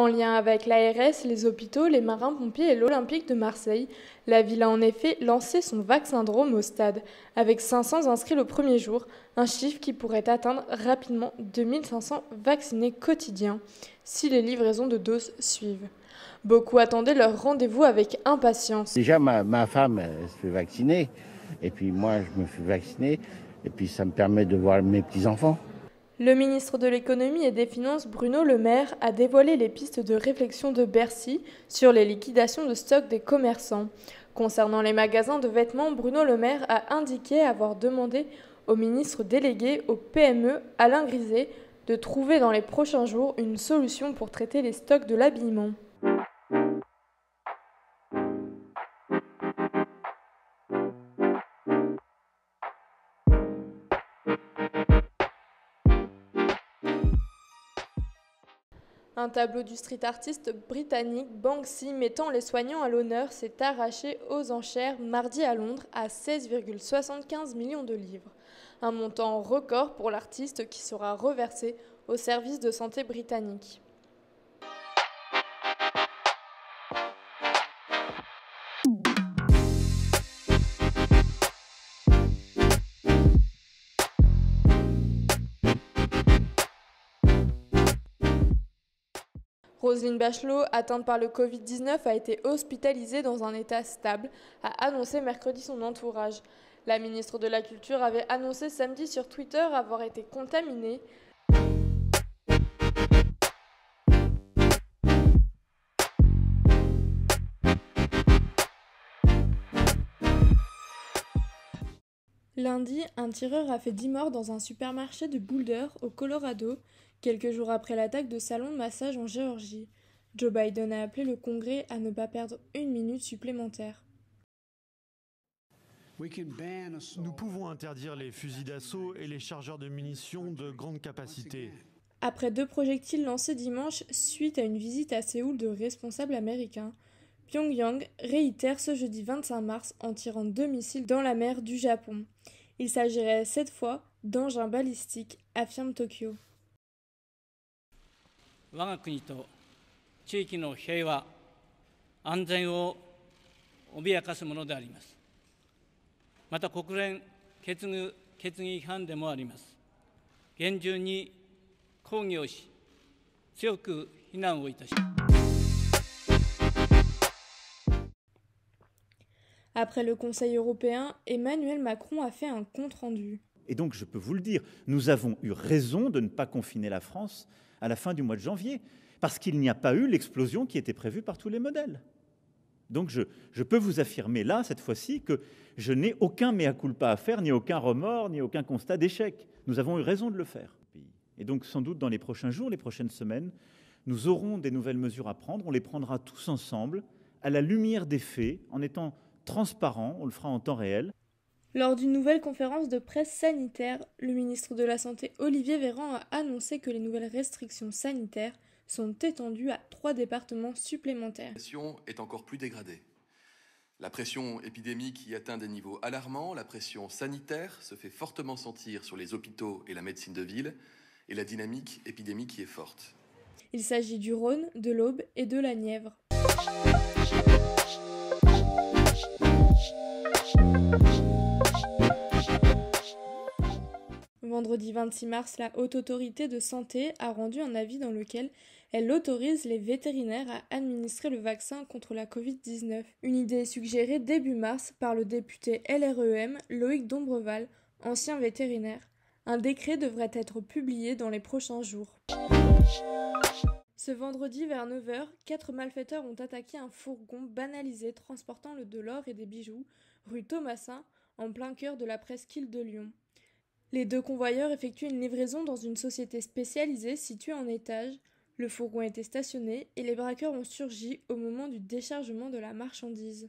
En lien avec l'ARS, les hôpitaux, les marins-pompiers et l'Olympique de Marseille, la ville a en effet lancé son Vaccindrome au stade, avec 500 inscrits le premier jour, un chiffre qui pourrait atteindre rapidement 2500 vaccinés quotidiens, si les livraisons de doses suivent. Beaucoup attendaient leur rendez-vous avec impatience. Déjà, ma femme elle se fait vacciner, et puis moi, je me fais vacciner, et puis ça me permet de voir mes petits-enfants. Le ministre de l'économie et des finances, Bruno Le Maire, a dévoilé les pistes de réflexion de Bercy sur les liquidations de stock des commerçants. Concernant les magasins de vêtements, Bruno Le Maire a indiqué avoir demandé au ministre délégué au PME, Alain Griset, de trouver dans les prochains jours une solution pour traiter les stocks de l'habillement. Un tableau du street artiste britannique Banksy mettant les soignants à l'honneur s'est arraché aux enchères mardi à Londres à 16,75 millions de livres. Un montant record pour l'artiste qui sera reversé au service de santé britannique. Roselyne Bachelot, atteinte par le Covid-19, a été hospitalisée dans un état stable, a annoncé mercredi son entourage. La ministre de la Culture avait annoncé samedi sur Twitter avoir été contaminée. Lundi, un tireur a fait 10 morts dans un supermarché de Boulder, au Colorado, quelques jours après l'attaque de salons de massage en Géorgie. Joe Biden a appelé le Congrès à ne pas perdre une minute supplémentaire. Nous pouvons interdire les fusils d'assaut et les chargeurs de munitions de grande capacité. Après 2 projectiles lancés dimanche suite à une visite à Séoul de responsables américains, Pyongyang réitère ce jeudi 25 mars en tirant 2 missiles dans la mer du Japon. Il s'agirait cette fois d'engins balistiques, affirme Tokyo. 我が国と地域の平和、安全を脅かすものであります。また国連決議違反でもあります。厳重に抗議をし、強く非難をいたします。Après le Conseil européen, Emmanuel Macron a fait un compte-rendu. Et donc, je peux vous le dire, nous avons eu raison de ne pas confiner la France à la fin du mois de janvier, parce qu'il n'y a pas eu l'explosion qui était prévue par tous les modèles. Donc, je peux vous affirmer là, cette fois-ci, que je n'ai aucun mea culpa à faire, ni aucun remords, ni aucun constat d'échec. Nous avons eu raison de le faire. Et donc, sans doute, dans les prochains jours, les prochaines semaines, nous aurons des nouvelles mesures à prendre. On les prendra tous ensemble, à la lumière des faits, en étant transparent, on le fera en temps réel. Lors d'une nouvelle conférence de presse sanitaire, le ministre de la Santé Olivier Véran a annoncé que les nouvelles restrictions sanitaires sont étendues à 3 départements supplémentaires. La pression est encore plus dégradée. La pression épidémique y atteint des niveaux alarmants, la pression sanitaire se fait fortement sentir sur les hôpitaux et la médecine de ville, et la dynamique épidémique y est forte. Il s'agit du Rhône, de l'Aube et de la Nièvre. Vendredi 26 mars, la Haute Autorité de Santé a rendu un avis dans lequel elle autorise les vétérinaires à administrer le vaccin contre la Covid-19. Une idée suggérée début mars par le député LREM Loïc Dombreval, ancien vétérinaire. Un décret devrait être publié dans les prochains jours. Ce vendredi vers 9h, 4 malfaiteurs ont attaqué un fourgon banalisé transportant de l'or et des bijoux, rue Thomassin, en plein cœur de la presqu'île de Lyon. Les 2 convoyeurs effectuaient une livraison dans une société spécialisée située en étage. Le fourgon était stationné et les braqueurs ont surgi au moment du déchargement de la marchandise.